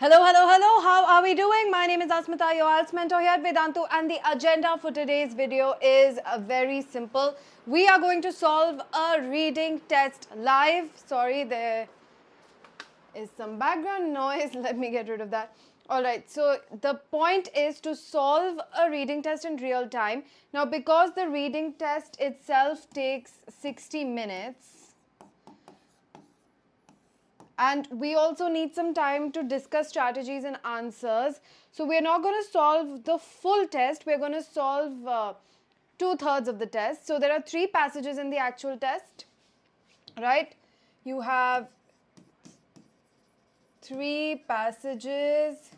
Hello, hello, hello. How are we doing? My name is Asmita, your IELTS mentor here at Vedantu, and the agenda for today's video is very simple. We are going to solve a reading test live. Sorry, there is some background noise. Let me get rid of that. Alright, so the point is to solve a reading test in real time. Now, because the reading test itself takes 60 minutes, and we also need some time to discuss strategies and answers. So we're not going to solve the full test. We're going to solve 2/3 of the test. So there are 3 passages in the actual test, right? You have 3 passages,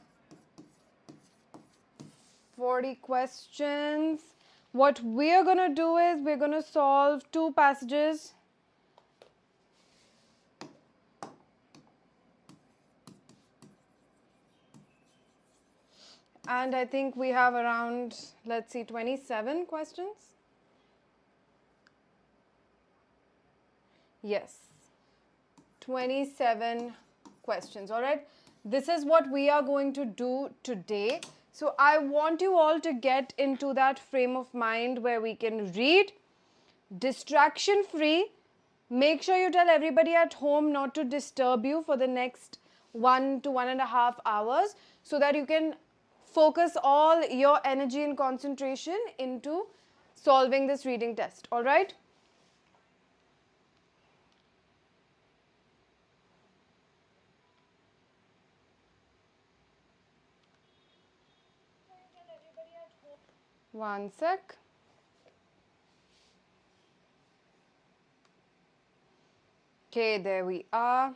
40 questions. What we're going to do is we're going to solve 2 passages. And I think we have around, let's see, 27 questions. Yes, 27 questions. All right. This is what we are going to do today. So I want you all to get into that frame of mind where we can read distraction free. Make sure you tell everybody at home not to disturb you for the next 1 to 1.5 hours so that you can focus all your energy and concentration into solving this reading test. All right? One sec. Okay, there we are.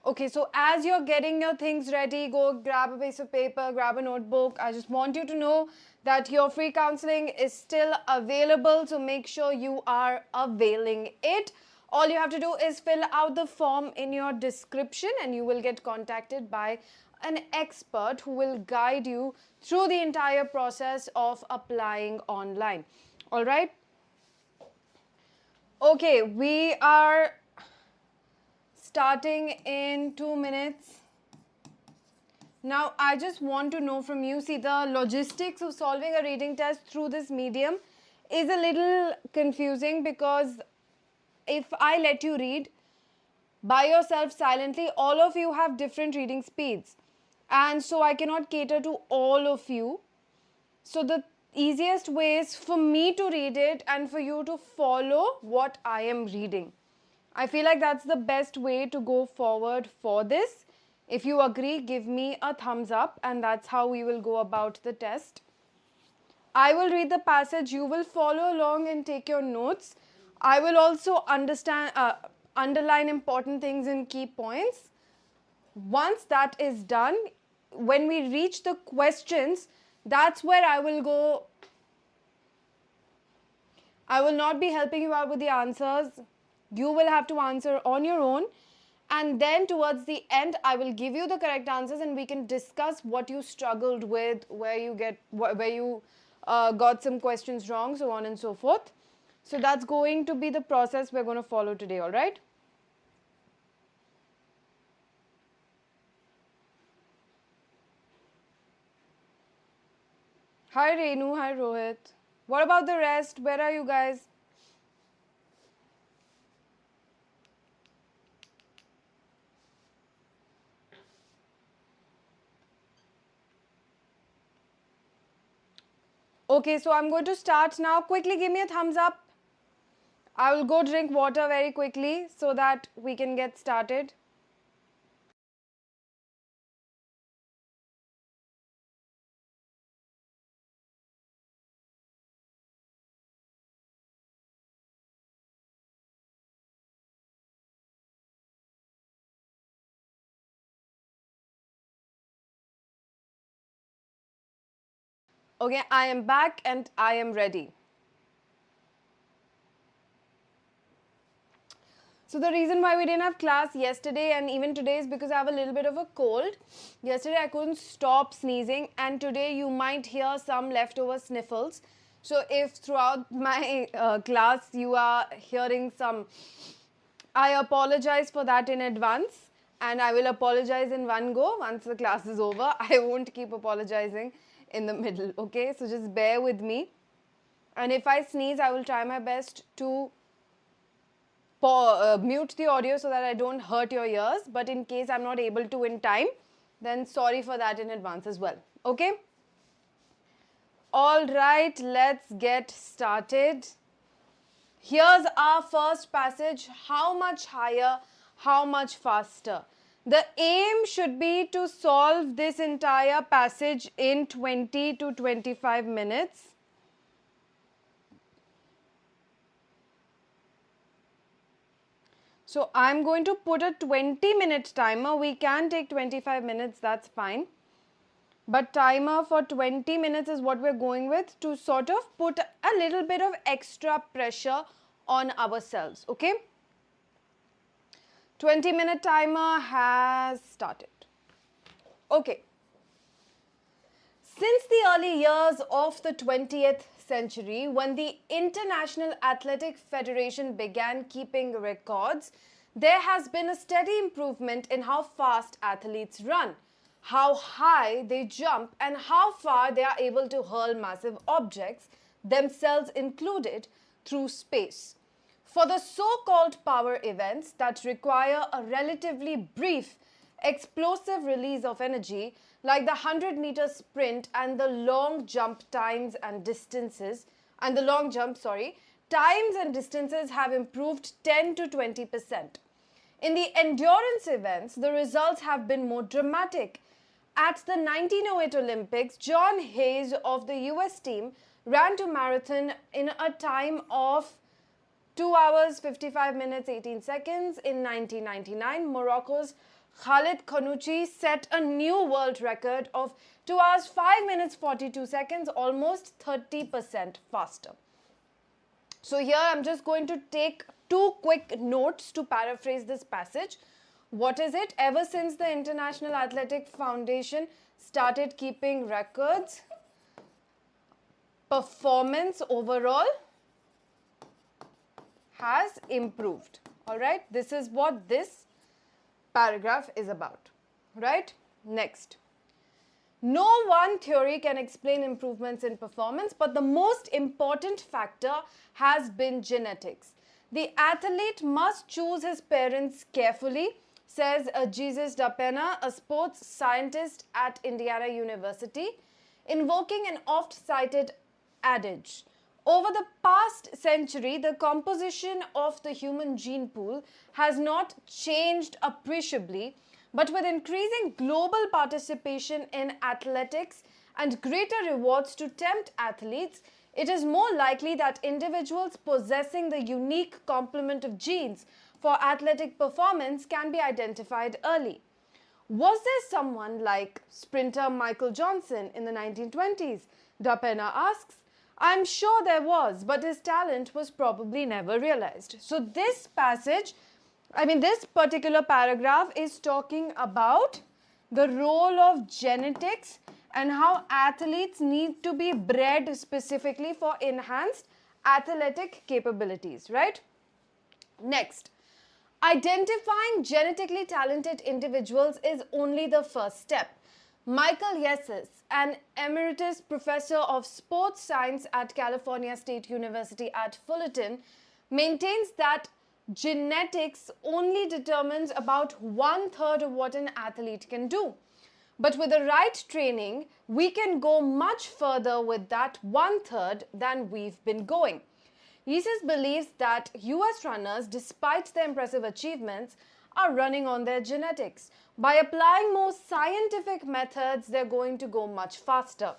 Okay, so as you're getting your things ready, go grab a piece of paper, grab a notebook. I just want you to know that your free counseling is still available, so make sure you are availing it. All you have to do is fill out the form in your description and you will get contacted by an expert who will guide you through the entire process of applying online. All right? Okay, we are starting in 2 minutes. Now, I just want to know from you, see, the logistics of solving a reading test through this medium is a little confusing because if I let you read by yourself silently, all of you have different reading speeds. And so I cannot cater to all of you. So the easiest way is for me to read it and for you to follow what I am reading. I feel like that's the best way to go forward for this. If you agree, give me a thumbs up, and that's how we will go about the test. I will read the passage, you will follow along and take your notes. I will also underline important things and key points. Once that is done, when we reach the questions, that's where I will go. I will not be helping you out with the answers. You will have to answer on your own, and then towards the end I will give you the correct answers and we can discuss what you struggled with, where you got some questions wrong, so on and so forth. So that's going to be the process we're going to follow today. All right? Hi Renu, hi Rohit. What about the rest? Where are you guys? Okay, so I'm going to start now. Quickly give me a thumbs up. I will go drink water very quickly so that we can get started. Okay, I am back and I am ready. So the reason why we didn't have class yesterday and even today is because I have a little bit of a cold. Yesterday I couldn't stop sneezing, and today you might hear some leftover sniffles. So if throughout my class you are hearing some, I apologize for that in advance, and I will apologize in one go once the class is over. I won't keep apologizing in the middle, okay? So just bear with me. And if I sneeze, I will try my best to mute the audio so that I don't hurt your ears. But in case I'm not able to in time, then sorry for that in advance as well, okay? All right, let's get started. Here's our first passage. How much higher, how much faster? The aim should be to solve this entire passage in 20 to 25 minutes. So I'm going to put a 20-minute timer. We can take 25 minutes, that's fine. But timer for 20 minutes is what we're going with to sort of put a little bit of extra pressure on ourselves, okay? 20-minute timer has started. Okay. Since the early years of the 20th century, when the International Athletic Federation began keeping records, there has been a steady improvement in how fast athletes run, how high they jump, and how far they are able to hurl massive objects, themselves included, through space. For the so-called power events that require a relatively brief, explosive release of energy, like the 100-meter sprint and the long jump times and distances, times and distances have improved 10 to 20%. In the endurance events, the results have been more dramatic. At the 1908 Olympics, John Hayes of the US team ran to marathon in a time of 2 hours, 55 minutes, 18 seconds. In 1999, Morocco's Khalid Khannouchi set a new world record of 2 hours, 5 minutes, 42 seconds, almost 30% faster. So here I'm just going to take 2 quick notes to paraphrase this passage. What is it? Ever since the International Athletic Foundation started keeping records, performance overall has improved. All right, this is what this paragraph is about, right? Next. No one theory can explain improvements in performance, but the most important factor has been genetics. The athlete must choose his parents carefully, says Jesus Da Pena, a sports scientist at Indiana University, invoking an oft-cited adage. Over the past century, the composition of the human gene pool has not changed appreciably, but with increasing global participation in athletics and greater rewards to tempt athletes, it is more likely that individuals possessing the unique complement of genes for athletic performance can be identified early. Was there someone like sprinter Michael Johnson in the 1920s? Da Pena asks. I'm sure there was, but his talent was probably never realized. So this passage, this particular paragraph is talking about the role of genetics and how athletes need to be bred specifically for enhanced athletic capabilities, right? Next, identifying genetically talented individuals is only the first step. Michael Yessis, an emeritus professor of sports science at California State University at Fullerton, maintains that genetics only determines about 1/3 of what an athlete can do. But with the right training, we can go much further with that 1/3 than we've been going. Yessis believes that US runners, despite their impressive achievements, are running on their genetics. By applying more scientific methods, they're going to go much faster.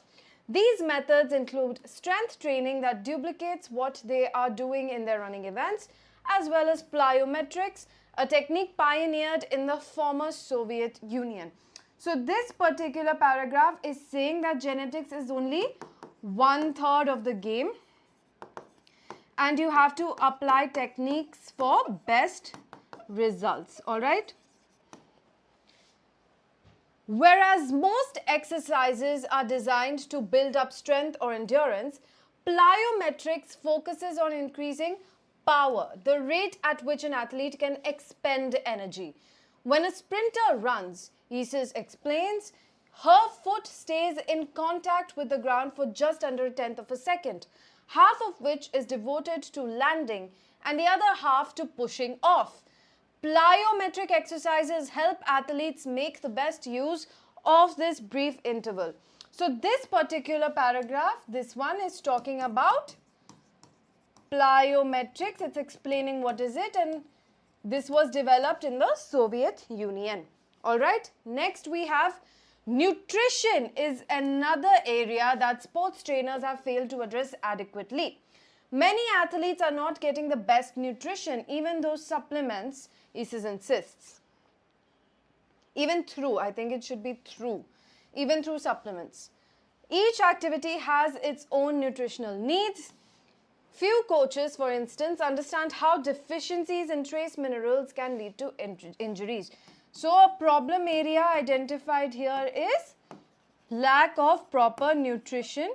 These methods include strength training that duplicates what they are doing in their running events, as well as plyometrics, a technique pioneered in the former Soviet Union. So this particular paragraph is saying that genetics is only 1/3 of the game, and you have to apply techniques for best results, all right? Whereas most exercises are designed to build up strength or endurance, Plyometrics focuses on increasing power, the rate at which an athlete can expend energy. When a sprinter runs, Isis explains, her foot stays in contact with the ground for just under a tenth of a second, half of which is devoted to landing and the other half to pushing off. Plyometric exercises help athletes make the best use of this brief interval. So this particular paragraph, this one is talking about plyometrics. It's explaining what is it, and this was developed in the Soviet Union. All right. Next we have nutrition is another area that sports trainers have failed to address adequately. Many athletes are not getting the best nutrition, even though supplements, Isis insists. I think it should be even through supplements. Each activity has its own nutritional needs. Few coaches, for instance, understand how deficiencies in trace minerals can lead to injuries. So a problem area identified here is lack of proper nutrition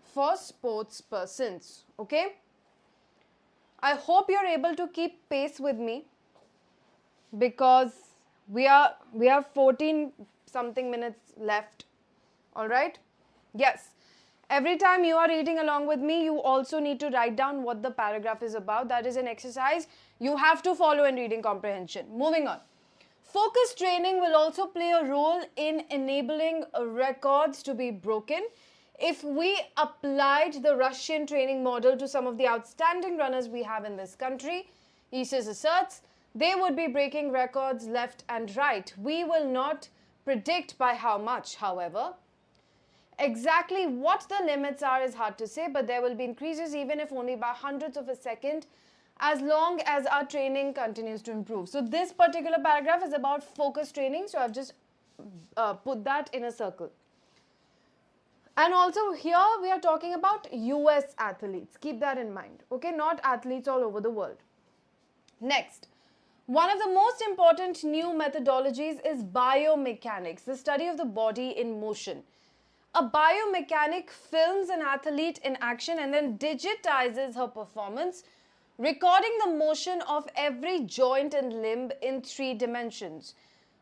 for sports persons. Okay? I hope you're able to keep pace with me, because we have 14 something minutes left. All right? Yes. Every time you are reading along with me, you also need to write down what the paragraph is about. That is an exercise you have to follow in reading comprehension. Moving on. Focus training will also play a role in enabling records to be broken. If we applied the Russian training model to some of the outstanding runners we have in this country, Isis asserts, they would be breaking records left and right. We will not predict by how much, however. Exactly what the limits are is hard to say, but there will be increases even if only by hundredths of a second, as long as our training continues to improve. So this particular paragraph is about focus training, so I've just put that in a circle. And also here we are talking about US athletes. Keep that in mind, okay? Not athletes all over the world. Next, one of the most important new methodologies is biomechanics, the study of the body in motion. A biomechanic films an athlete in action and then digitizes her performance, recording the motion of every joint and limb in 3 dimensions.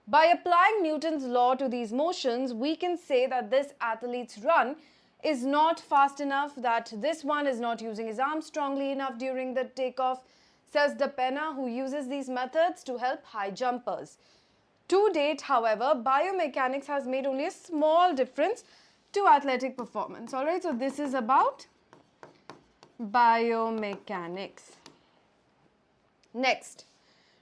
By applying Newton's law to these motions, we can say that this athlete's run is not fast enough, that this one is not using his arms strongly enough during the takeoff, says De Pena, who uses these methods to help high jumpers. To date, however, biomechanics has made only a small difference to athletic performance. All right, so this is about biomechanics. Next,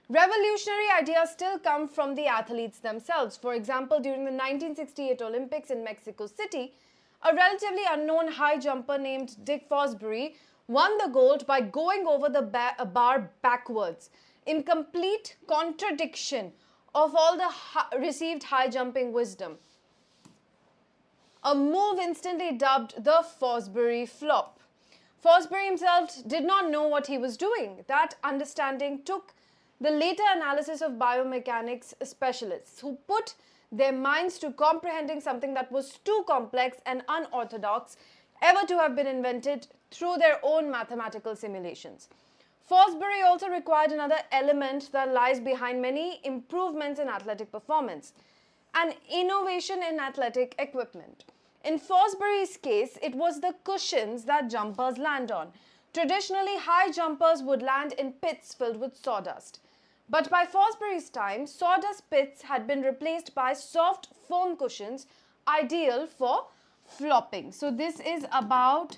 revolutionary ideas still come from the athletes themselves. For example, during the 1968 Olympics in Mexico City, a relatively unknown high jumper named Dick Fosbury won the gold by going over the bar backwards, in complete contradiction of all the received high jumping wisdom. A move instantly dubbed the Fosbury flop. Fosbury himself did not know what he was doing. That understanding took the later analysis of biomechanics specialists, who put their minds to comprehending something that was too complex and unorthodox ever to have been invented through their own mathematical simulations. Fosbury also required another element that lies behind many improvements in athletic performance: an innovation in athletic equipment. In Fosbury's case, it was the cushions that jumpers land on. Traditionally, high jumpers would land in pits filled with sawdust. But by Fosbury's time, sawdust pits had been replaced by soft foam cushions, ideal for flopping. So this is about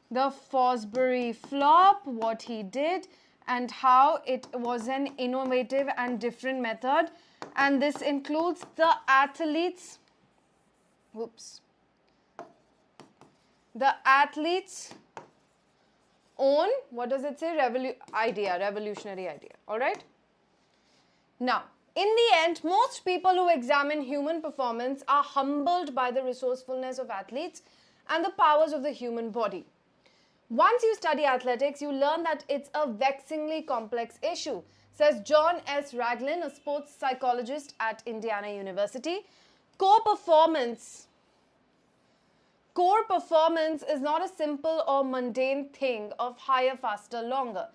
the Fosbury flop, what he did, and how it was an innovative and different method. And this includes the athletes' own, what does it say? Revolutionary idea. All right. Now, in the end, most people who examine human performance are humbled by the resourcefulness of athletes and the powers of the human body. Once you study athletics, you learn that it's a vexingly complex issue, says John S. Raglan, a sports psychologist at Indiana University. Core performance is not a simple or mundane thing of higher, faster, longer.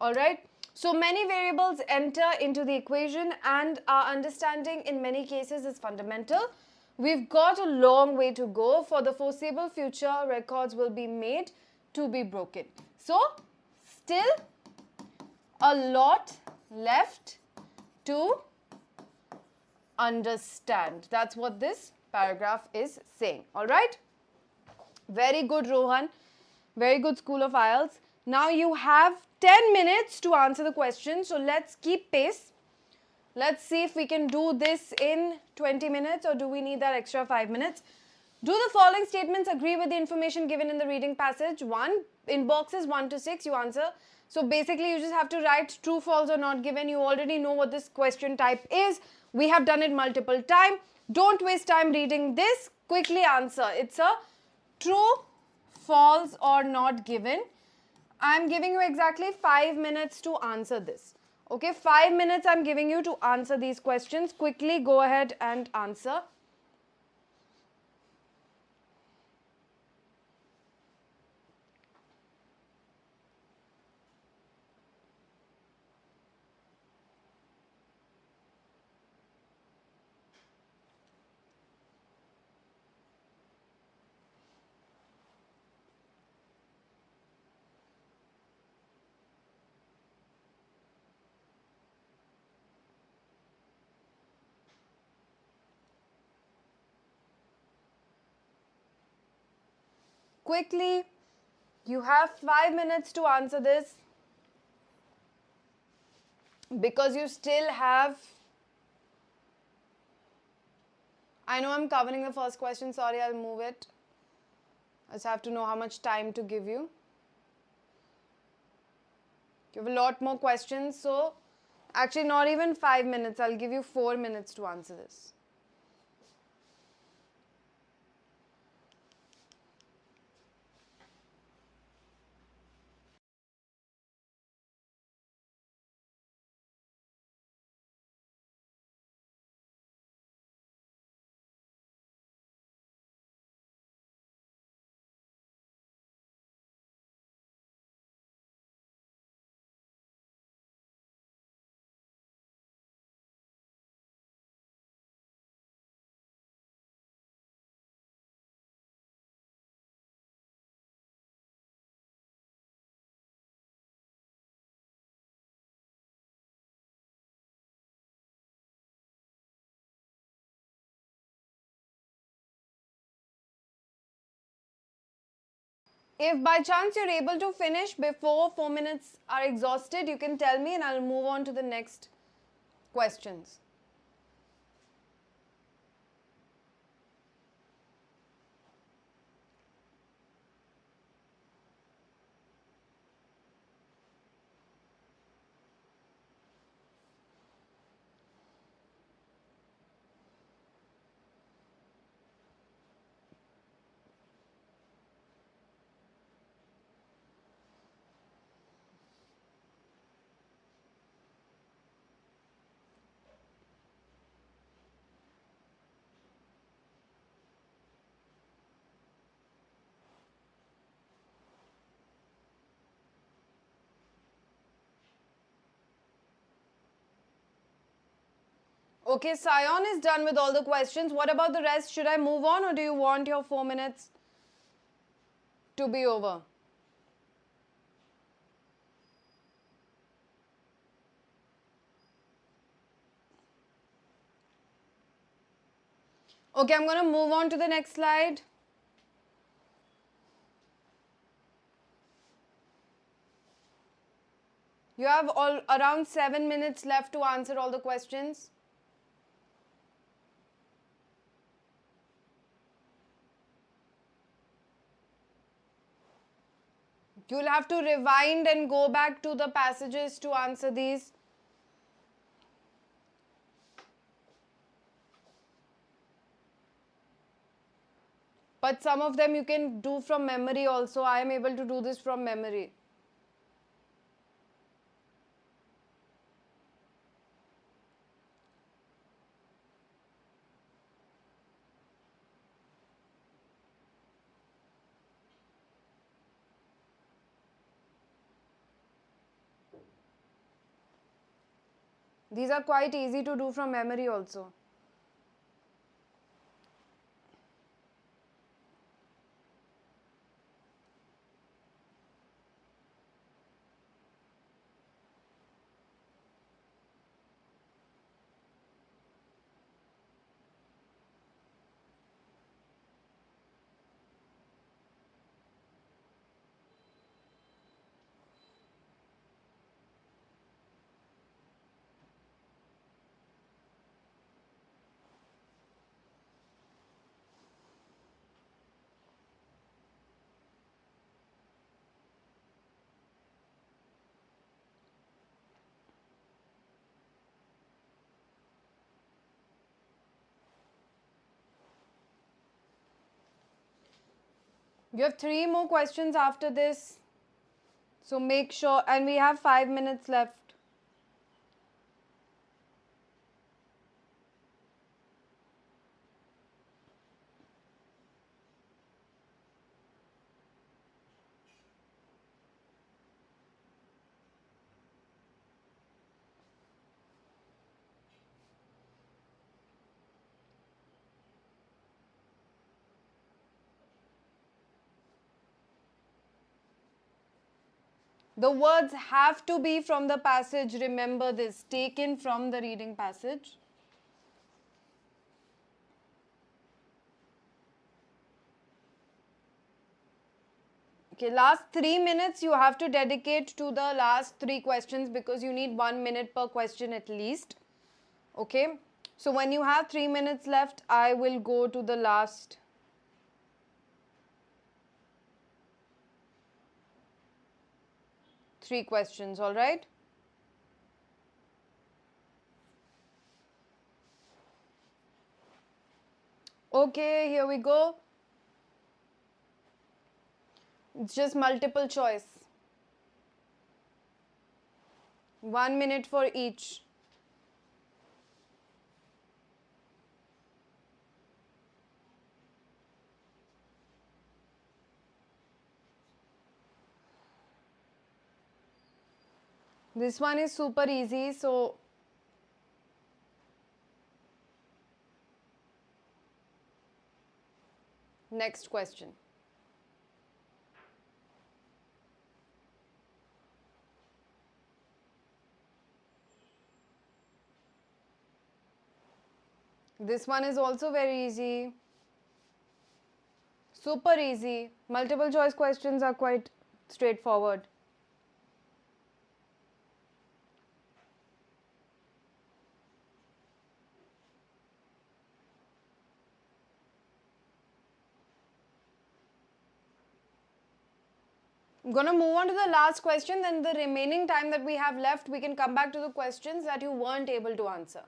Alright? So many variables enter into the equation, and our understanding in many cases is fundamental. We've got a long way to go. For the foreseeable future, records will be made to be broken. So, still a lot left to understand. That's what this paragraph is saying. Alright? Very good, Rohan. Very good, School of IELTS. Now you have 10 minutes to answer the question. So let's keep pace. Let's see if we can do this in 20 minutes, or do we need that extra 5 minutes. Do the following statements agree with the information given in the reading passage? 1. In boxes 1 to 6, you answer. So basically, you just have to write true, false, or not given. You already know what this question type is. We have done it multiple times. Don't waste time reading this. Quickly answer. It's a true, false, or not given. I'm giving you exactly 5 minutes to answer this. Okay, 5 minutes I'm giving you to answer these questions. Quickly go ahead and answer. Quickly, you have 5 minutes to answer this, because you still have, I know I'm covering the first question, sorry, I'll move it. I just have to know how much time to give you. You have a lot more questions, so actually not even 5 minutes, I'll give you 4 minutes to answer this. If by chance you're able to finish before 4 minutes are exhausted, you can tell me and I'll move on to the next questions. Okay, Sion is done with all the questions. What about the rest? Should I move on, or do you want your 4 minutes to be over? Okay, I'm going to move on to the next slide. You have around 7 minutes left to answer all the questions. You'll have to rewind and go back to the passages to answer these. But some of them you can do from memory also. I am able to do this from memory. These are quite easy to do from memory also. You have 3 more questions after this. So make sure, and we have 5 minutes left. The words have to be from the passage. Remember this, taken from the reading passage. Okay, last 3 minutes you have to dedicate to the last 3 questions because you need 1 minute per question at least. Okay, so when you have 3 minutes left, I will go to the last. Three questions, all right? Okay, here we go. It's just multiple choice. 1 minute for each. This one is super easy, so next question. This one is also very easy. Super easy. Multiple choice questions are quite straightforward. I'm going to move on to the last question. Then the remaining time that we have left, we can come back to the questions that you weren't able to answer.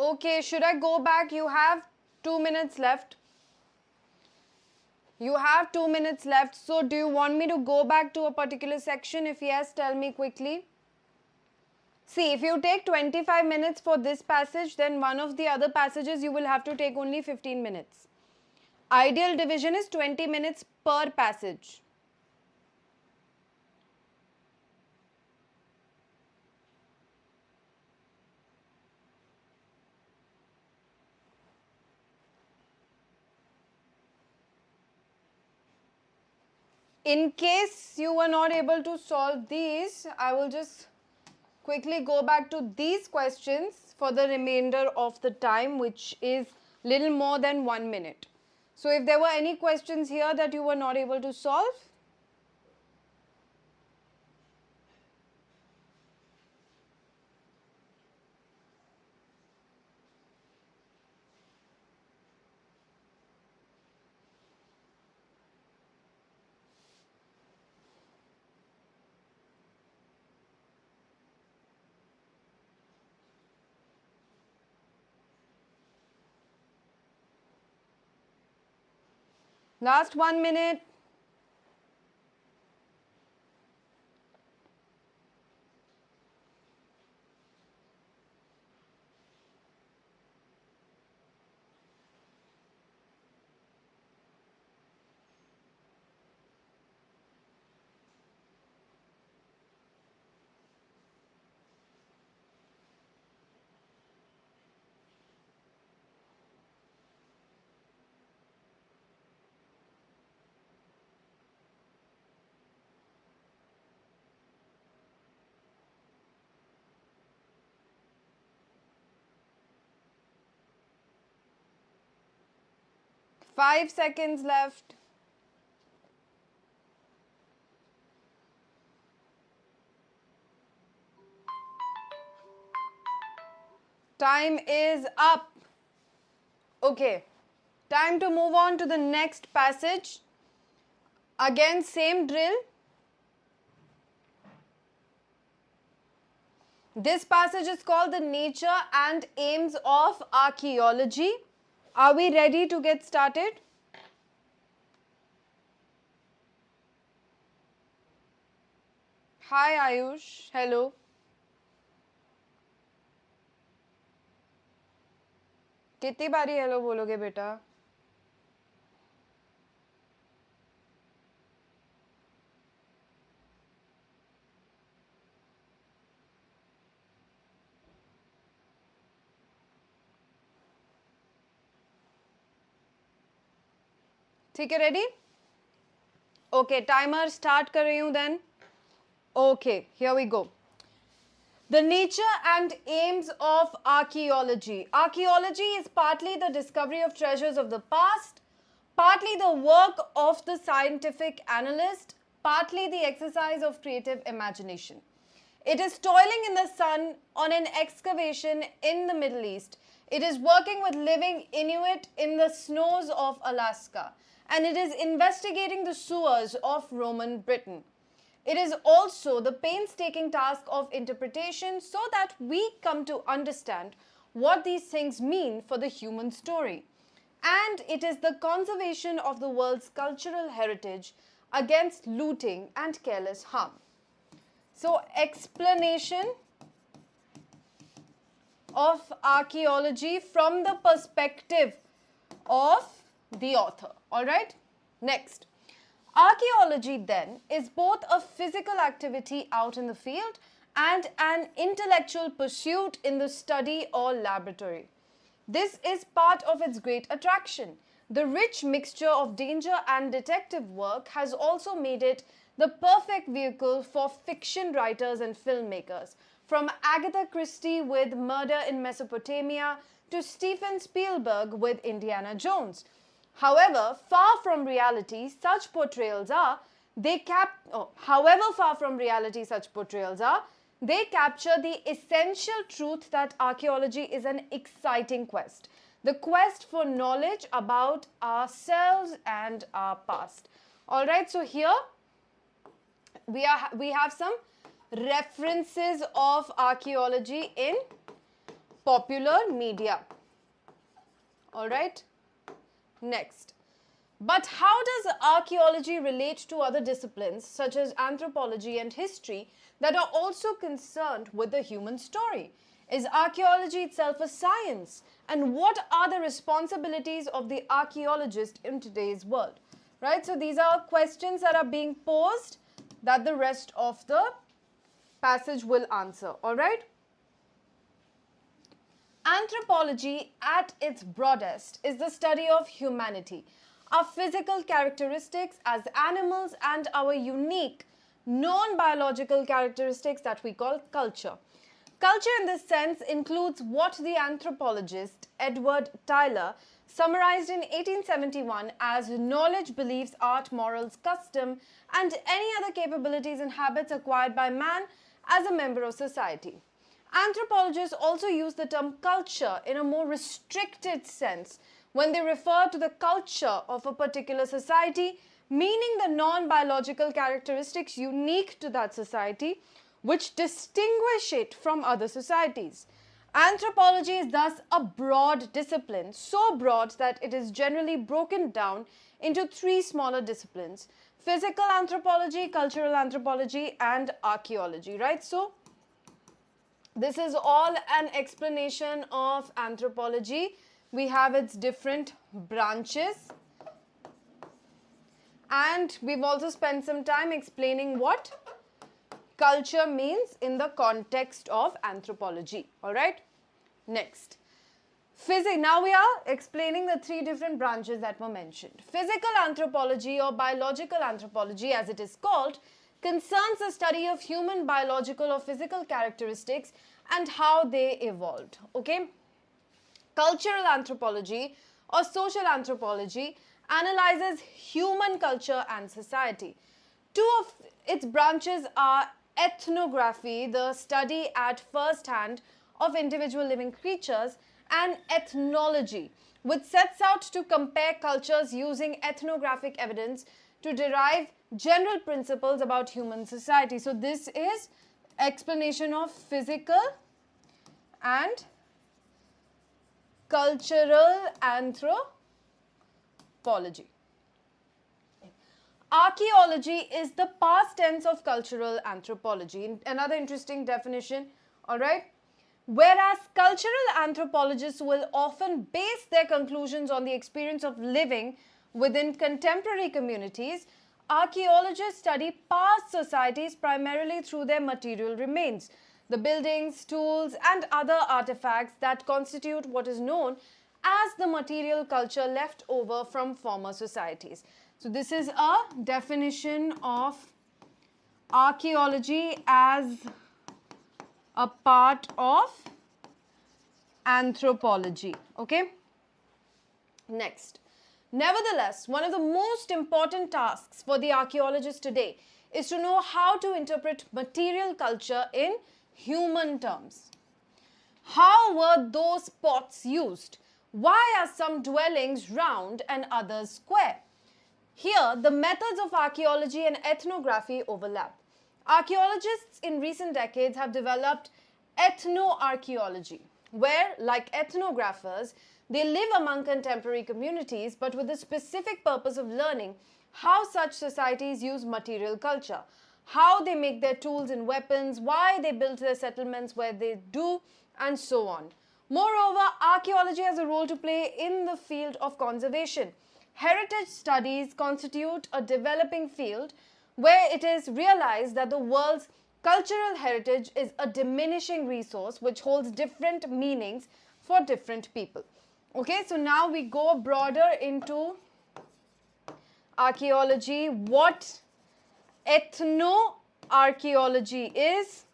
Okay, should I go back? You have 2 minutes left. You have 2 minutes left. So do you want me to go back to a particular section? If yes, tell me quickly. See, if you take 25 minutes for this passage, then one of the other passages you will have to take only 15 minutes. Ideal division is 20 minutes per passage. In case you were not able to solve these, I will just quickly go back to these questions for the remainder of the time, which is little more than 1 minute. So if there were any questions here that you were not able to solve, Last 1 minute. Five seconds left. Time is up. Okay. Time to move on to the next passage. Again, same drill. This passage is called The Nature and Aims of Archaeology. Are we ready to get started? Hi Ayush, hello. कितनी बारी hello बोलोगे बेटा? ठीक है, ready? Okay, timer start कर रही हूँ then. Okay, here we go. The nature and aims of archaeology. Archaeology is partly the discovery of treasures of the past, partly the work of the scientific analyst, partly the exercise of creative imagination. It is toiling in the sun on an excavation in the Middle East. It is working with living Inuit in the snows of Alaska. And it is investigating the sewers of Roman Britain. It is also the painstaking task of interpretation so that we come to understand what these things mean for the human story. And it is the conservation of the world's cultural heritage against looting and careless harm. So, explanation of archaeology from the perspective of the author. All right? Next. Archaeology then is both a physical activity out in the field and an intellectual pursuit in the study or laboratory. This is part of its great attraction. The rich mixture of danger and detective work has also made it the perfect vehicle for fiction writers and filmmakers, from Agatha Christie with Murder in Mesopotamia to Steven Spielberg with Indiana Jones. However, far from reality, such portrayals are, they capture the essential truth that archaeology is an exciting quest. The quest for knowledge about ourselves and our past. Alright, so here we have some references of archaeology in popular media. Alright. Next. But how does archaeology relate to other disciplines such as anthropology and history that are also concerned with the human story? Is archaeology itself a science? And what are the responsibilities of the archaeologist in today's world? Right? So these are questions that are being posed that the rest of the passage will answer. All right? Anthropology, at its broadest, is the study of humanity, our physical characteristics as animals, and our unique, non-biological characteristics that we call culture. Culture in this sense includes what the anthropologist Edward Tyler summarized in 1871 as knowledge, beliefs, art, morals, custom, and any other capabilities and habits acquired by man as a member of society. Anthropologists also use the term culture in a more restricted sense when they refer to the culture of a particular society, meaning the non-biological characteristics unique to that society which distinguish it from other societies. Anthropology is thus a broad discipline, so broad that it is generally broken down into three smaller disciplines: physical anthropology, cultural anthropology, and archaeology, right? So, this is all an explanation of anthropology. We have its different branches, and we've also spent some time explaining what culture means in the context of anthropology. All right. Next, now we are explaining the three different branches that were mentioned. Physical anthropology, or biological anthropology as it is called, concerns the study of human biological or physical characteristics and how they evolved. Okay. Cultural anthropology or social anthropology analyzes human culture and society. Two of its branches are ethnography, the study at first hand of individual living creatures, and ethnology, which sets out to compare cultures using ethnographic evidence to derive general principles about human society. So this is explanation of physical and cultural anthropology. Archaeology is the past tense of cultural anthropology. Another interesting definition, all right? Whereas cultural anthropologists will often base their conclusions on the experience of living within contemporary communities, archaeologists study past societies primarily through their material remains, the buildings, tools, and other artifacts that constitute what is known as the material culture left over from former societies. So this is a definition of archaeology as a part of anthropology. Okay. Next. Nevertheless, one of the most important tasks for the archaeologist today is to know how to interpret material culture in human terms. How were those pots used? Why are some dwellings round and others square? Here, the methods of archaeology and ethnography overlap. Archaeologists in recent decades have developed ethnoarchaeology, where, like ethnographers, they live among contemporary communities but with the specific purpose of learning how such societies use material culture, how they make their tools and weapons, why they built their settlements where they do, and so on. Moreover, archaeology has a role to play in the field of conservation. Heritage studies constitute a developing field where it is realized that the world's cultural heritage is a diminishing resource which holds different meanings for different people. Okay, so now we go broader into archaeology, what ethnoarchaeology is,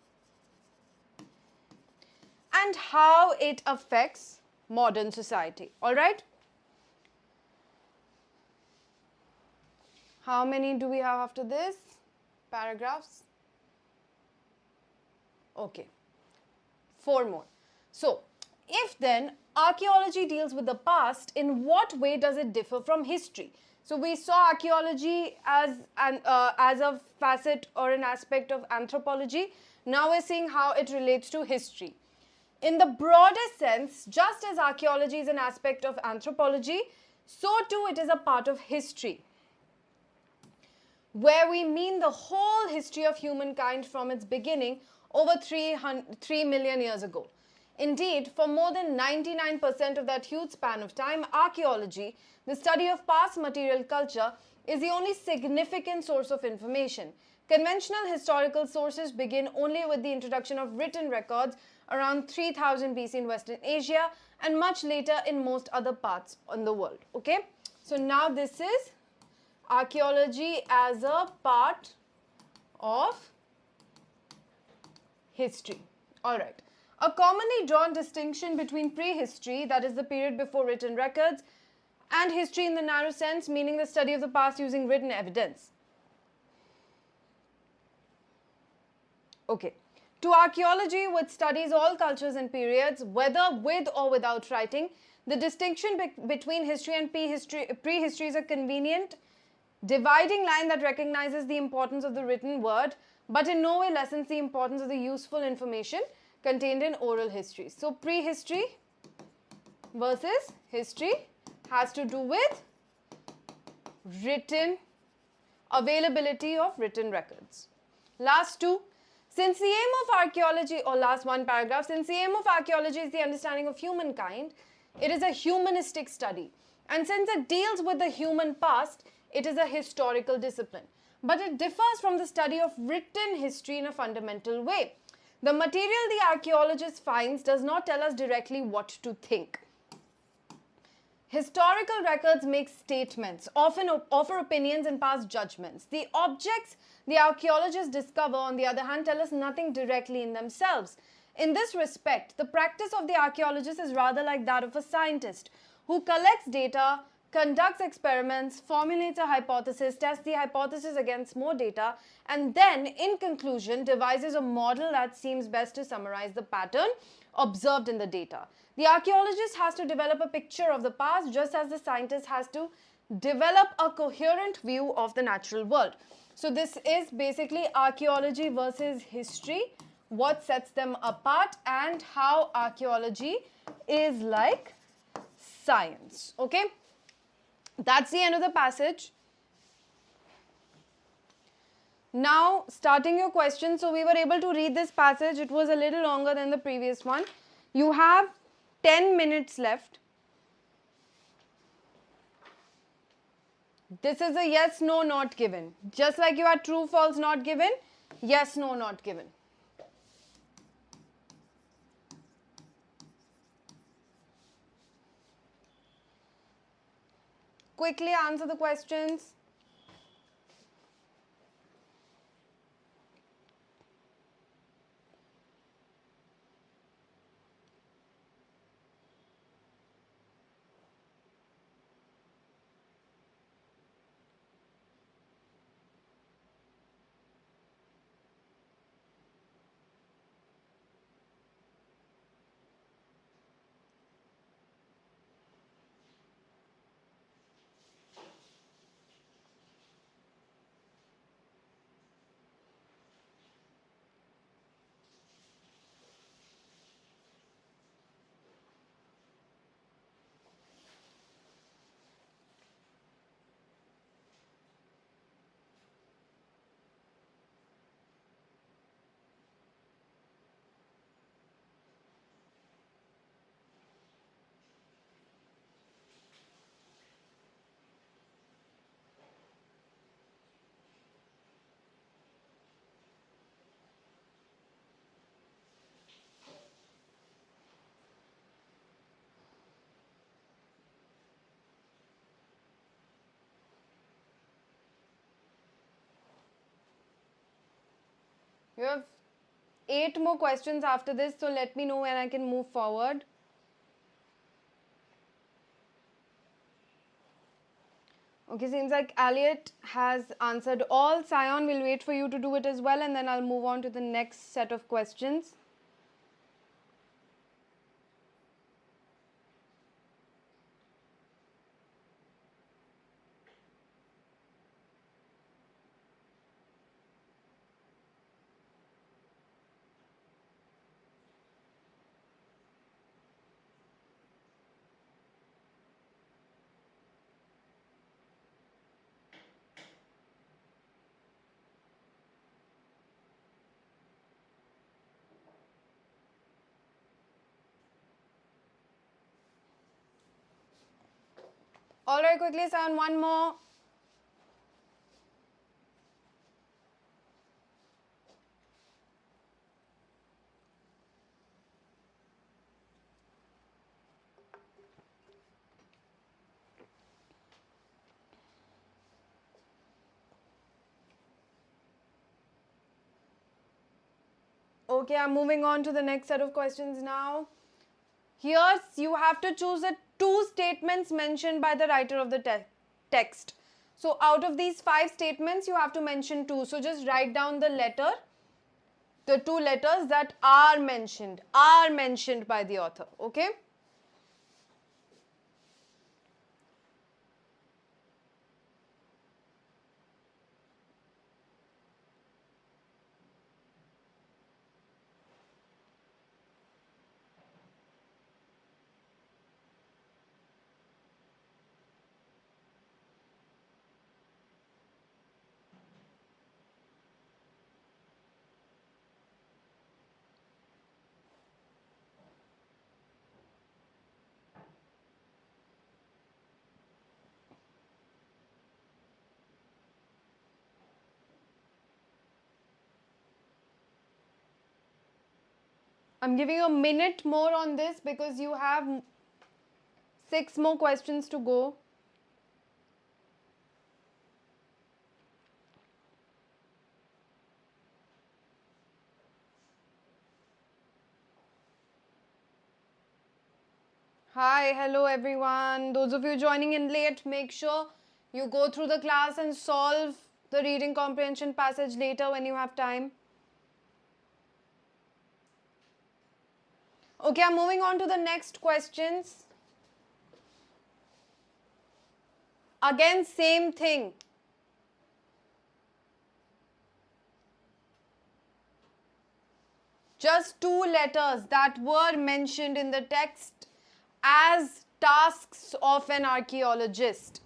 and how it affects modern society. All right? How many do we have after this? Paragraphs? Okay. 4 more. So, if then archaeology deals with the past, in what way does it differ from history? So, we saw archaeology as a facet or an aspect of anthropology. Now we're seeing how it relates to history. In the broadest sense, just as archaeology is an aspect of anthropology, so too it is a part of history, where we mean the whole history of humankind from its beginning over 3 million years ago. Indeed, for more than 99% of that huge span of time, archaeology, the study of past material culture, is the only significant source of information. Conventional historical sources begin only with the introduction of written records around 3000 BC in Western Asia and much later in most other parts in the world. Okay, so now this is archaeology as a part of history. All right. A commonly drawn distinction between prehistory, that is the period before written records, and history in the narrow sense, meaning the study of the past using written evidence. Okay. To archaeology, which studies all cultures and periods, whether with or without writing, the distinction between history and prehistory is a convenient dividing line that recognizes the importance of the written word, but in no way lessens the importance of the useful information contained in oral history. So prehistory versus history has to do with written availability of written records. Last two, since the aim of archaeology, or last one paragraph, since the aim of archaeology is the understanding of humankind, it is a humanistic study. And since it deals with the human past, it is a historical discipline. But it differs from the study of written history in a fundamental way. The material the archaeologist finds does not tell us directly what to think. Historical records make statements, often offer opinions and pass judgments. The objects the archaeologists discover, on the other hand, tell us nothing directly in themselves. In this respect, the practice of the archaeologist is rather like that of a scientist who collects data, conducts experiments, formulates a hypothesis, tests the hypothesis against more data, and then, in conclusion, devises a model that seems best to summarize the pattern observed in the data. The archaeologist has to develop a picture of the past, just as the scientist has to develop a coherent view of the natural world. So this is basically archaeology versus history, what sets them apart, and how archaeology is like science. Okay, that's the end of the passage. Now, starting your question, so we were able to read this passage. It was a little longer than the previous one. You have 10 minutes left. This is a yes, no, not given. Just like you had true, false, not given, yes, no, not given. Quickly answer the questions. You have 8 more questions after this, so let me know when I can move forward. Okay, seems like Elliot has answered all. Sion, will wait for you to do it as well, and then I'll move on to the next set of questions. Alright, quickly, Sion, one more. Okay, I'm moving on to the next set of questions now. Here, you have to choose the 2 statements mentioned by the writer of the text. So, out of these 5 statements, you have to mention 2. So, just write down the letter, the 2 letters that are mentioned by the author. Okay? I'm giving you a minute more on this because you have 6 more questions to go. Hi, hello everyone. Those of you joining in late, make sure you go through the class and solve the reading comprehension passage later when you have time. Okay, I'm moving on to the next questions. Again, same thing. Just 2 letters that were mentioned in the text as tasks of an archaeologist.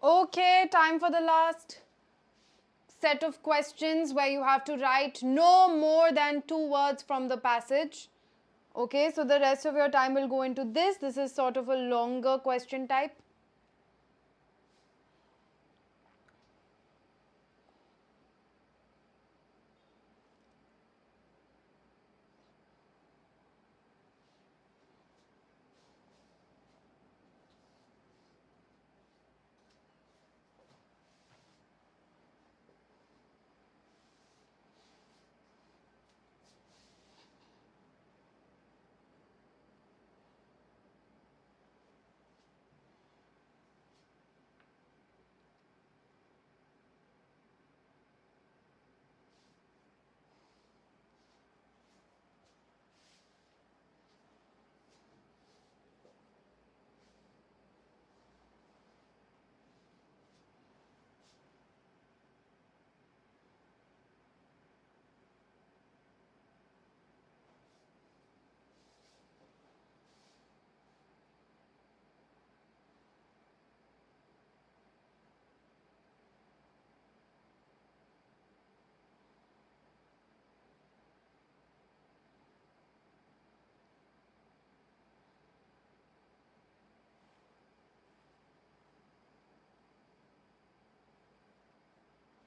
Okay, time for the last set of questions where you have to write no more than 2 words from the passage. Okay, so the rest of your time will go into this. This is sort of a longer question type.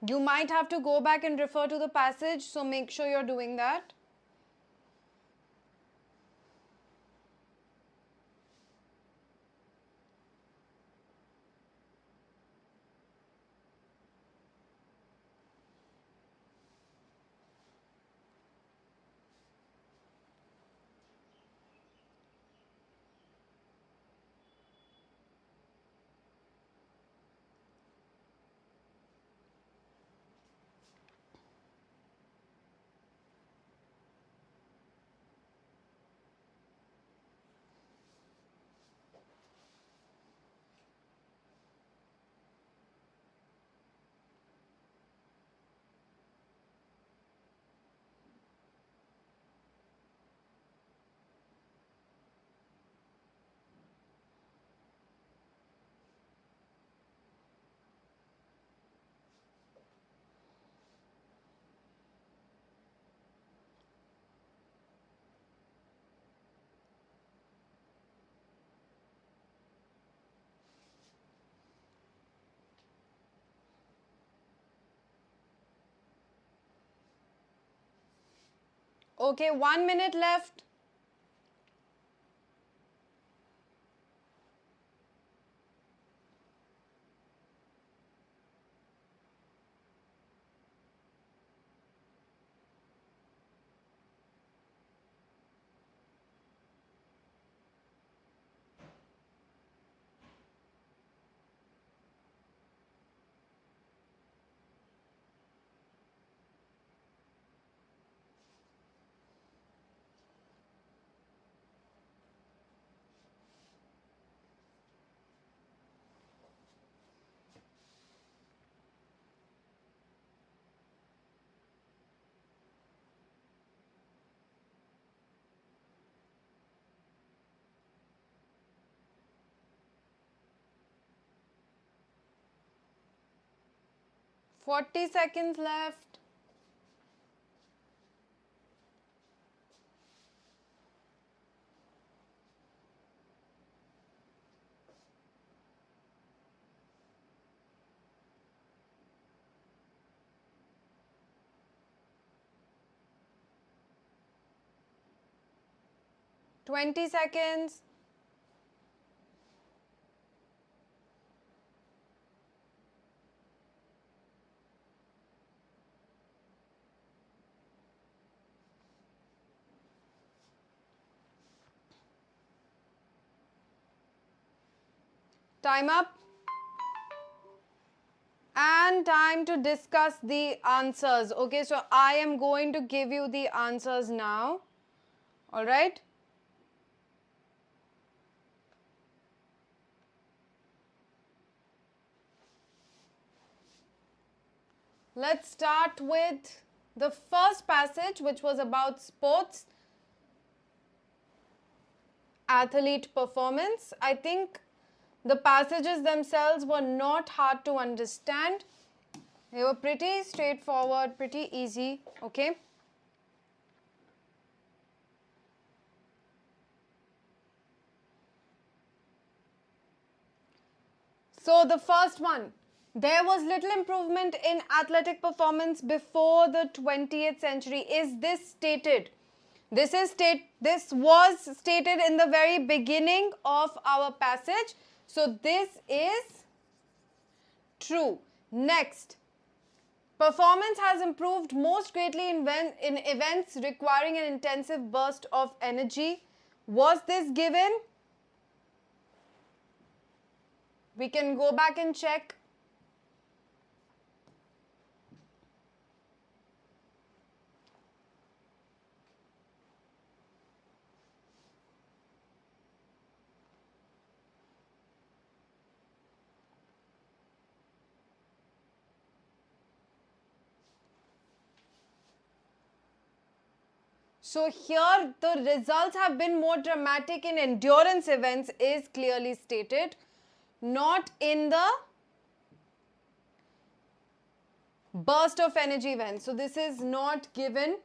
You might have to go back and refer to the passage, so make sure you're doing that. Okay, 1 minute left. 40 seconds left. Twenty seconds. Time up. And time to discuss the answers. Okay, so I am going to give you the answers now. All right. Let's start with the first passage, which was about sports, athlete performance. I think the passages themselves were not hard to understand. They were pretty straightforward, pretty easy, okay? So the first one, there was little improvement in athletic performance before the 20th century. Is this stated? This was stated in the very beginning of our passage. So this is true. Next, performance has improved most greatly in events requiring an intensive burst of energy. Was this given? We can go back and check. So here the results have been more dramatic in endurance events is clearly stated, not in the burst of energy events. So this is not given.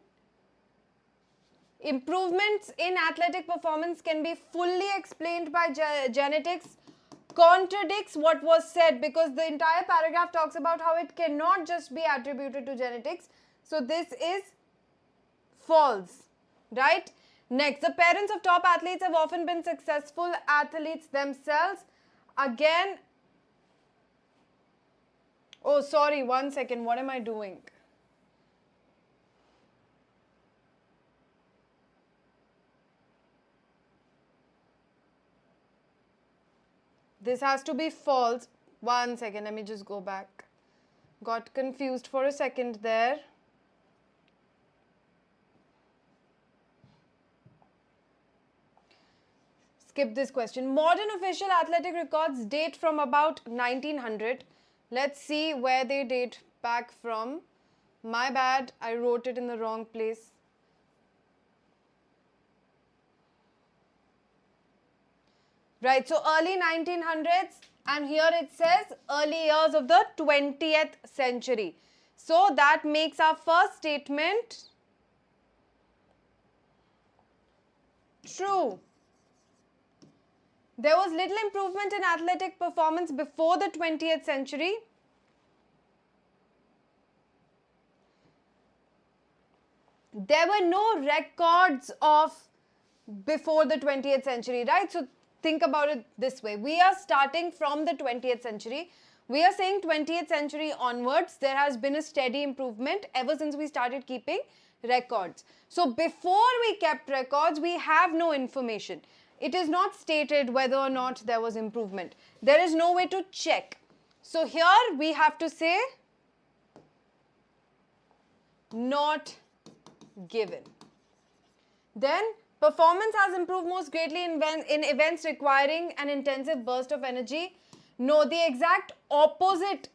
Improvements in athletic performance can be fully explained by genetics contradicts what was said, because the entire paragraph talks about how it cannot just be attributed to genetics. So this is false, right? Next, the parents of top athletes have often been successful athletes themselves. Again, oh sorry, 1 second, what am I doing? This has to be false. 1 second, let me just go back. Got confused for a second there. Skip this question. Modern official athletic records date from about 1900. Let's see where they date back from. My bad, I wrote it in the wrong place. Right, so early 1900s, and here it says early years of the 20th century. So that makes our first statement true. There was little improvement in athletic performance before the 20th century. There were no records of before the 20th century, right? So think about it this way. We are starting from the 20th century. We are saying 20th century onwards, there has been a steady improvement ever since we started keeping records. So before we kept records, we have no information. It is not stated whether or not there was improvement. There is no way to check. So here we have to say not given. Then performance has improved most greatly in events requiring an intensive burst of energy. No, the exact opposite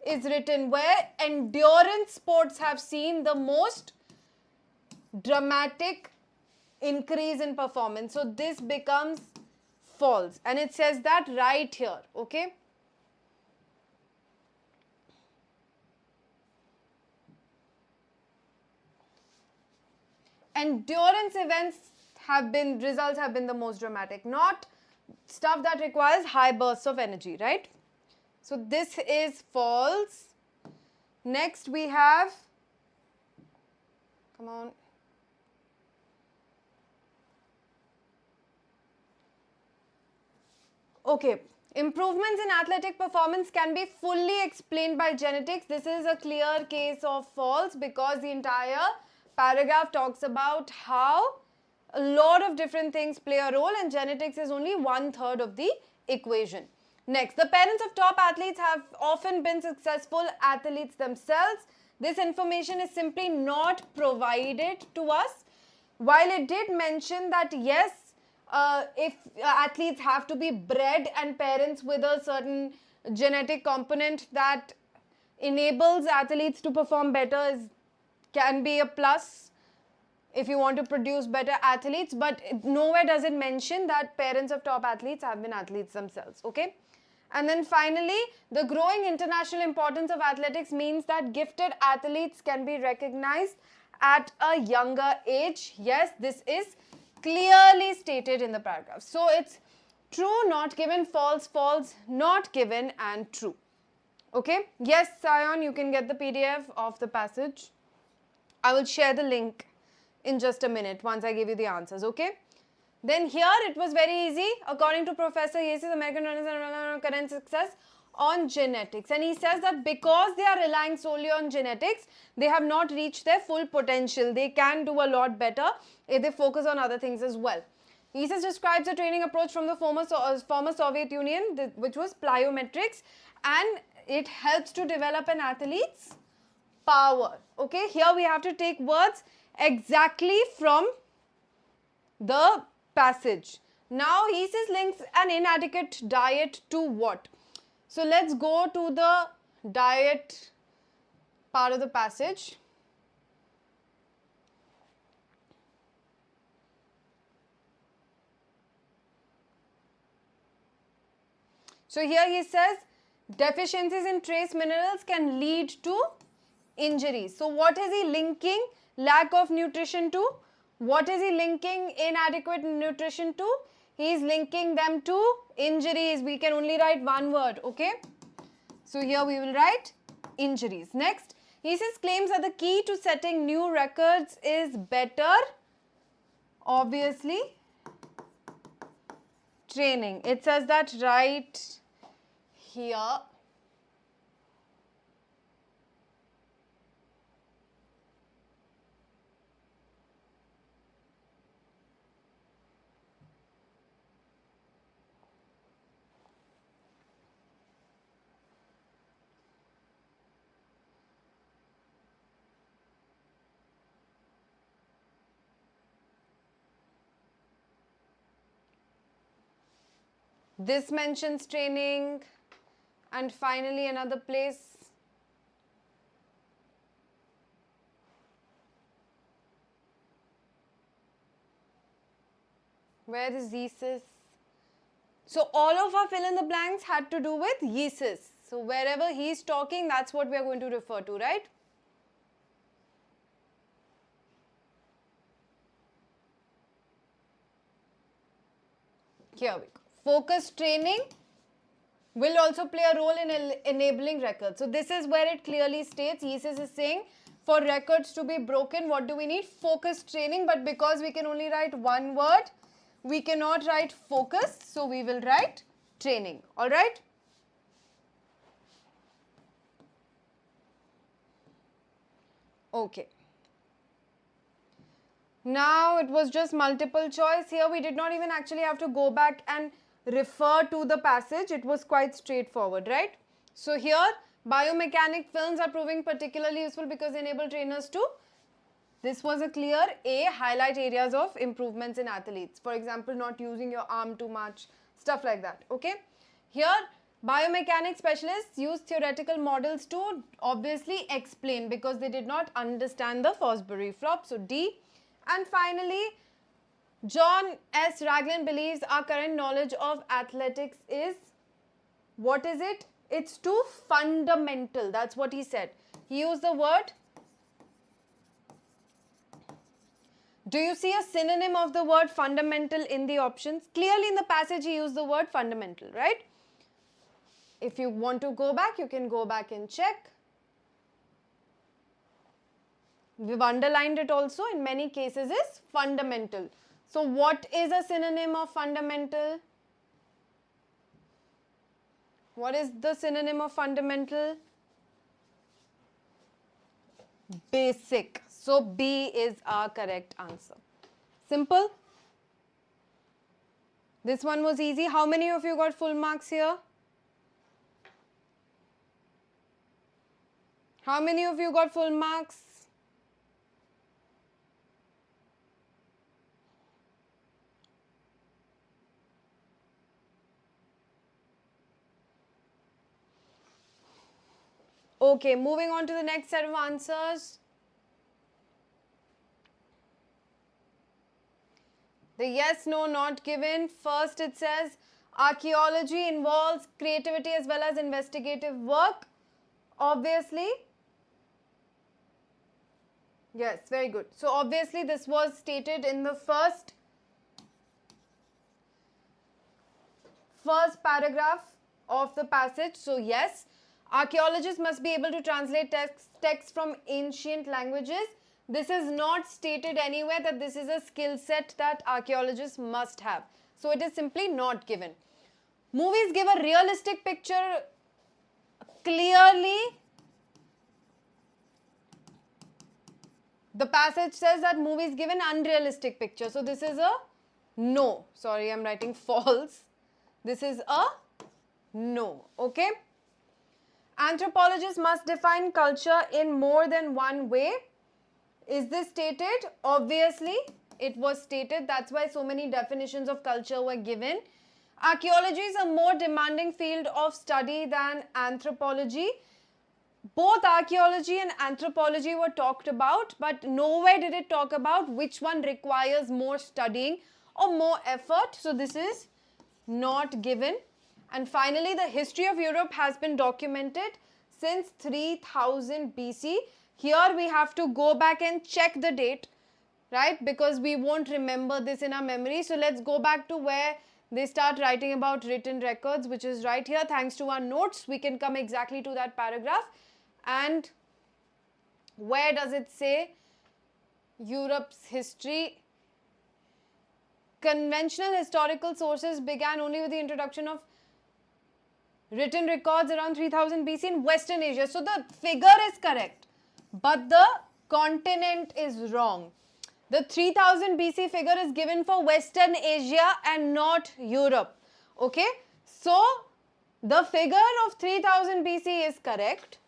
is written, where endurance sports have seen the most dramatic increase in performance. So this becomes false, and it says that right here, okay? endurance events results have been the most dramatic, not stuff that requires high bursts of energy, right? So this is false. Next we have, come on. Okay, improvements in athletic performance can be fully explained by genetics. This is a clear case of false because the entire paragraph talks about how a lot of different things play a role and genetics is only 1/3 of the equation. Next, the parents of top athletes have often been successful athletes themselves. This information is simply not provided to us. While it did mention that yes, if athletes have to be bred and parents with a certain genetic component that enables athletes to perform better can be a plus if you want to produce better athletes, but nowhere does it mention that parents of top athletes have been athletes themselves, okay? And then finally, the growing international importance of athletics means that gifted athletes can be recognized at a younger age. Yes, this is clearly stated in the paragraph. So it's true, not given, false, false, not given, and true. Okay? Yes, Sion, you can get the PDF of the passage. I will share the link in just a minute once I give you the answers, okay? Then here it was very easy. According to Professor Yates, American runners current success on genetics. And he says that because they are relying solely on genetics, they have not reached their full potential. They can do a lot better if they focus on other things as well. He says describes a training approach from the former Soviet Union, which was plyometrics, and it helps to develop an athlete's power. Okay, here we have to take words exactly from the passage. Now he says links an inadequate diet to what? So let's go to the diet part of the passage. So here he says deficiencies in trace minerals can lead to injuries. So what is he linking lack of nutrition to? What is he linking inadequate nutrition to? He is linking them to injuries. We can only write one word, okay? So here we will write injuries. Next, he says claims that the key to setting new records is better, obviously, training. It says that right here. This mentions training, and finally another place. Where is Yeesus? So all of our fill in the blanks had to do with Yeesus. So wherever he's talking, that's what we are going to refer to, right? Here we go. Focus training will also play a role in enabling records. So this is where it clearly states, Yeesus is saying, for records to be broken, what do we need? Focus training. But because we can only write one word, we cannot write focus. So we will write training. All right? Okay. Now it was just multiple choice. Here we did not even actually have to go back and refer to the passage. It was quite straightforward, right? So here biomechanic films are proving particularly useful because they enable trainers to, this was a clear A, highlight areas of improvements in athletes. For example, not using your arm too much, stuff like that, okay? Here biomechanics specialists use theoretical models to obviously explain because they did not understand the Fosbury flop. So D. And finally, John S. Raglan believes our current knowledge of athletics is, what is it? It's too fundamental. That's what he said. He used the word Do you see a synonym of the word fundamental in the options? Clearly in the passage he used the word fundamental, right? If you want to go back, you can go back and check. We've underlined it also in many cases is fundamental. So what is a synonym of fundamental? What is the synonym of fundamental? Basic. So B is our correct answer. Simple. This one was easy. How many of you got full marks here? How many of you got full marks? Okay, moving on to the next set of answers. The yes, no, not given. First it says archaeology involves creativity as well as investigative work. Obviously. Yes, very good. So obviously this was stated in the first paragraph of the passage. So yes, archaeologists must be able to translate text from ancient languages. This is not stated anywhere that this is a skill set that archaeologists must have. So it is simply not given. Movies give a realistic picture clearly. The passage says that movies give an unrealistic picture. So this is a no. Sorry, I'm writing false. This is a no. Okay. Anthropologists must define culture in more than one way. Is this stated? Obviously, it was stated. That's why so many definitions of culture were given. Archaeology is a more demanding field of study than anthropology. Both archaeology and anthropology were talked about, but nowhere did it talk about which one requires more studying or more effort. So this is not given. And finally, the history of Europe has been documented since 3000 BC. Here we have to go back and check the date, right? Because we won't remember this in our memory. So let's go back to where they start writing about written records, which is right here. Thanks to our notes, we can come exactly to that paragraph. And where does it say Europe's history? Conventional historical sources began only with the introduction of written records around 3000 BC in Western Asia. So the figure is correct, but the continent is wrong. The 3000 BC figure is given for Western Asia and not Europe. Okay, so the figure of 3000 BC is correct.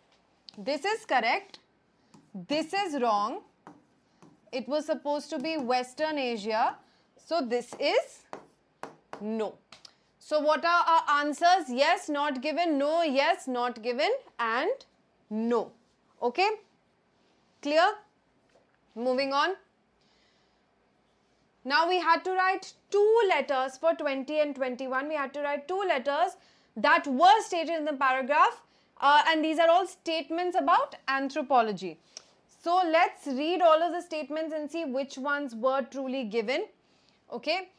This is correct. This is wrong. It was supposed to be Western Asia. So this is no. So what are our answers? Yes, not given, no, yes, not given, and no. Okay? Clear? Moving on. Now we had to write two letters for 20 and 21. We had to write two letters that were stated in the paragraph. And these are all statements about anthropology. So let's read all of the statements and see which ones were truly given. Okay.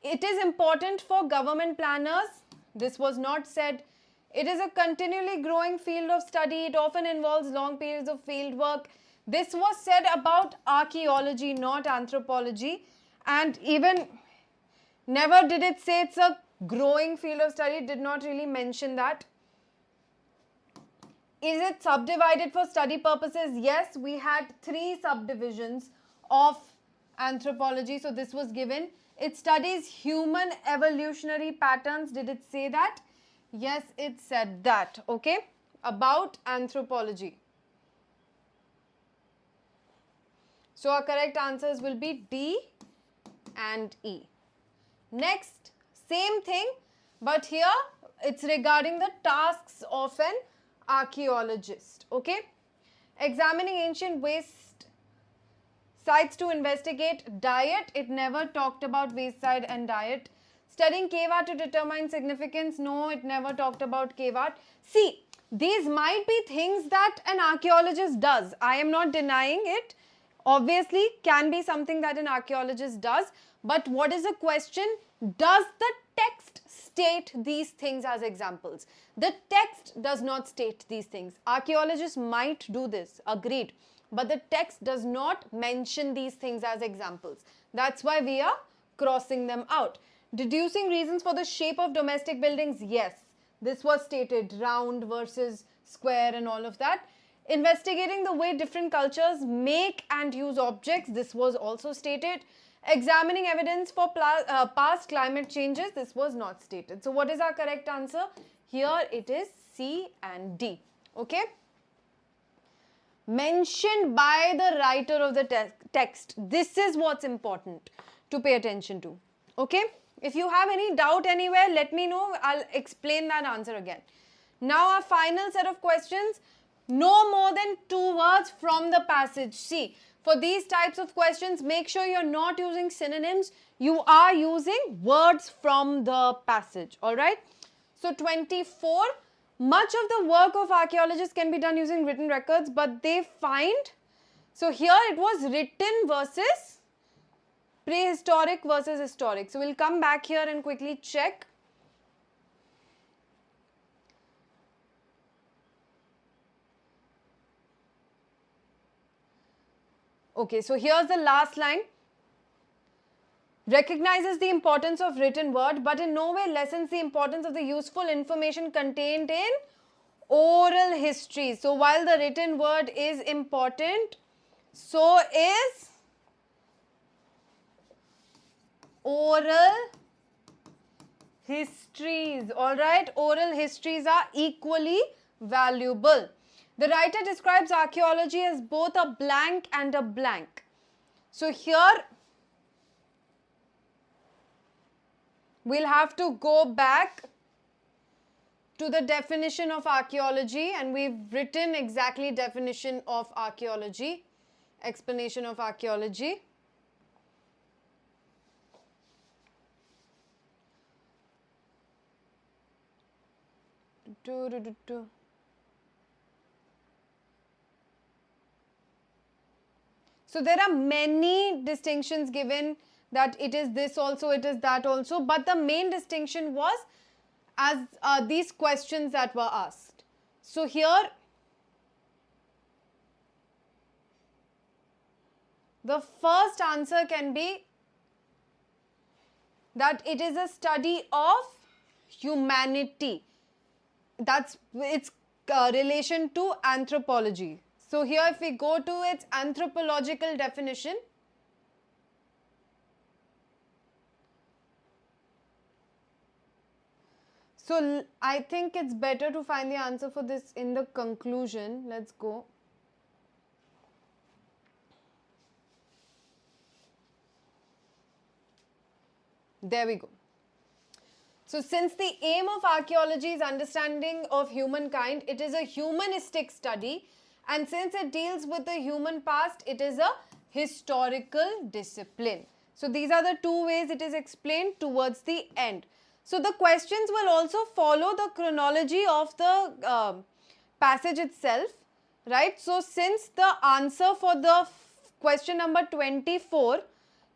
It is important for government planners. This was not said. It is a continually growing field of study. It often involves long periods of field work. This was said about archaeology, not anthropology. And even never did it say it's a growing field of study. It did not really mention that. Is it subdivided for study purposes? Yes, we had 3 subdivisions of anthropology. So this was given. It studies human evolutionary patterns. Did it say that? Yes, it said that. Okay. About anthropology. So our correct answers will be D and E. Next, same thing, but here it's regarding the tasks of an archaeologist. Okay. Examining ancient waste sites to investigate diet. It never talked about waste site and diet. Studying cave art to determine significance. No, it never talked about cave art. See, these might be things that an archaeologist does. I am not denying it. Obviously, can be something that an archaeologist does, but what is the question? Does the text state these things as examples? The text does not state these things. Archaeologists might do this, agreed, but the text does not mention these things as examples. That's why we are crossing them out. Deducing reasons for the shape of domestic buildings, yes, this was stated, round versus square and all of that. Investigating the way different cultures make and use objects, this was also stated. Examining evidence for past climate changes, this was not stated. So what is our correct answer? Here it is C and D. Okay. Mentioned by the writer of the text. This is what's important to pay attention to. Okay. If you have any doubt anywhere, let me know. I'll explain that answer again. Now our final set of questions. No more than 2 words from the passage. See, for these types of questions, make sure you're not using synonyms. You are using words from the passage. Alright. So 24. Much of the work of archaeologists can be done using written records, but they find, so here it was written versus prehistoric versus historic. So we'll come back here and quickly check. Okay, so here's the last line. Recognizes the importance of written word, but in no way lessens the importance of the useful information contained in oral history. So while the written word is important, so is oral histories. Alright, oral histories are equally valuable. The writer describes archaeology as both a blank and a blank. So here we'll have to go back to the definition of archaeology, and we've written exactly definition of archaeology, explanation of archaeology. So there are many distinctions given, that it is this also, it is that also, but the main distinction was as these questions that were asked. So here the first answer can be that it is a study of humanity. That's its relation to anthropology. So here if we go to its anthropological definition, so I think it's better to find the answer for this in the conclusion. Let's go. There we go. So since the aim of archaeology is understanding of humankind, it is a humanistic study, and since it deals with the human past, it is a historical discipline. So these are the two ways it is explained towards the end. So the questions will also follow the chronology of the passage itself, right? So since the answer for the question number 24,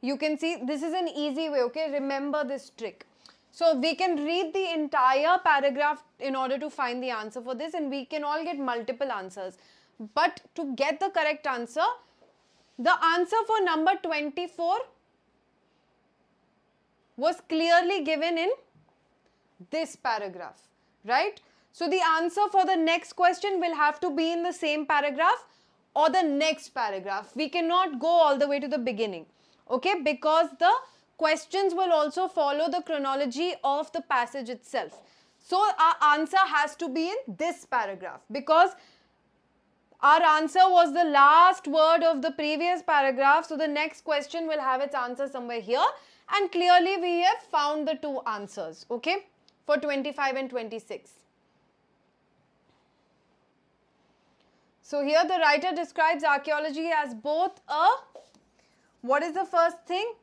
you can see this is an easy way, okay? Remember this trick. So we can read the entire paragraph in order to find the answer for this, and we can all get multiple answers. But to get the correct answer, the answer for number 24 was clearly given in this paragraph, right? So the answer for the next question will have to be in the same paragraph or the next paragraph. We cannot go all the way to the beginning, okay? Because the questions will also follow the chronology of the passage itself. So our answer has to be in this paragraph, because our answer was the last word of the previous paragraph. So the next question will have its answer somewhere here, and clearly we have found the two answers, okay, for 25 and 26. So here the writer describes archaeology as both a, what is the first thing?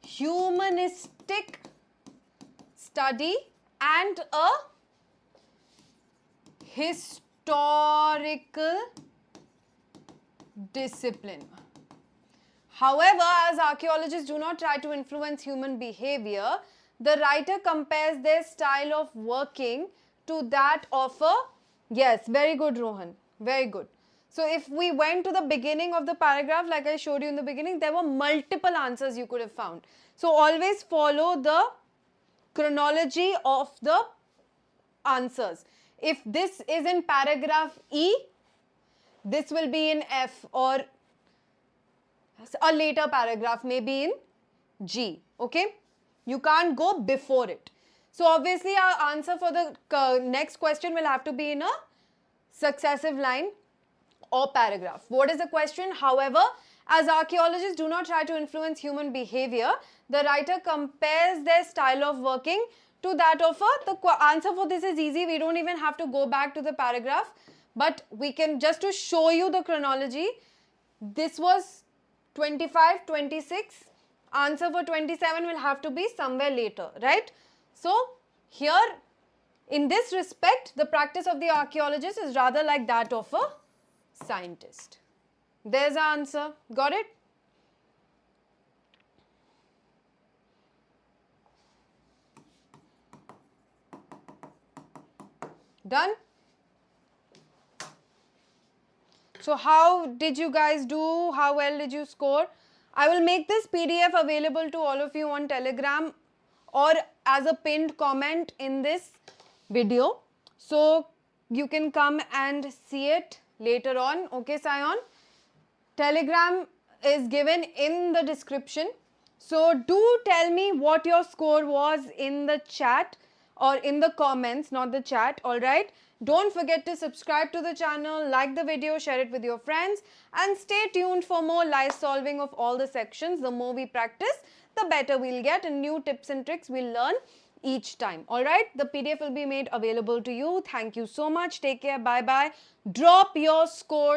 Humanistic study and a historical discipline. However, as archaeologists do not try to influence human behavior, the writer compares their style of working to that of a, yes, very good Rohan, very good. So if we went to the beginning of the paragraph, like I showed you in the beginning, there were multiple answers you could have found. So always follow the chronology of the answers. If this is in paragraph E, this will be in F, or a later paragraph maybe in G, okay? You can't go before it. So obviously our answer for the next question will have to be in a successive line or paragraph. What is the question? However, as archaeologists do not try to influence human behavior, the writer compares their style of working to that of a, the answer for this is easy. We don't even have to go back to the paragraph, but we can, just to show you the chronology, this was 25, 26. Answer for 27 will have to be somewhere later, right? So here, in this respect, the practice of the archaeologist is rather like that of a scientist. There's the answer. Got it? Done? So how did you guys do? How well did you score? I will make this PDF available to all of you on Telegram or as a pinned comment in this video. So you can come and see it later on. Okay, Sion? Telegram is given in the description. So do tell me what your score was in the chat or in the comments, not the chat, alright? Don't forget to subscribe to the channel, like the video, share it with your friends, and stay tuned for more live solving of all the sections. The more we practice, the better we'll get, and new tips and tricks we'll learn each time. Alright, the PDF will be made available to you. Thank you so much. Take care. Bye bye. Drop your scores.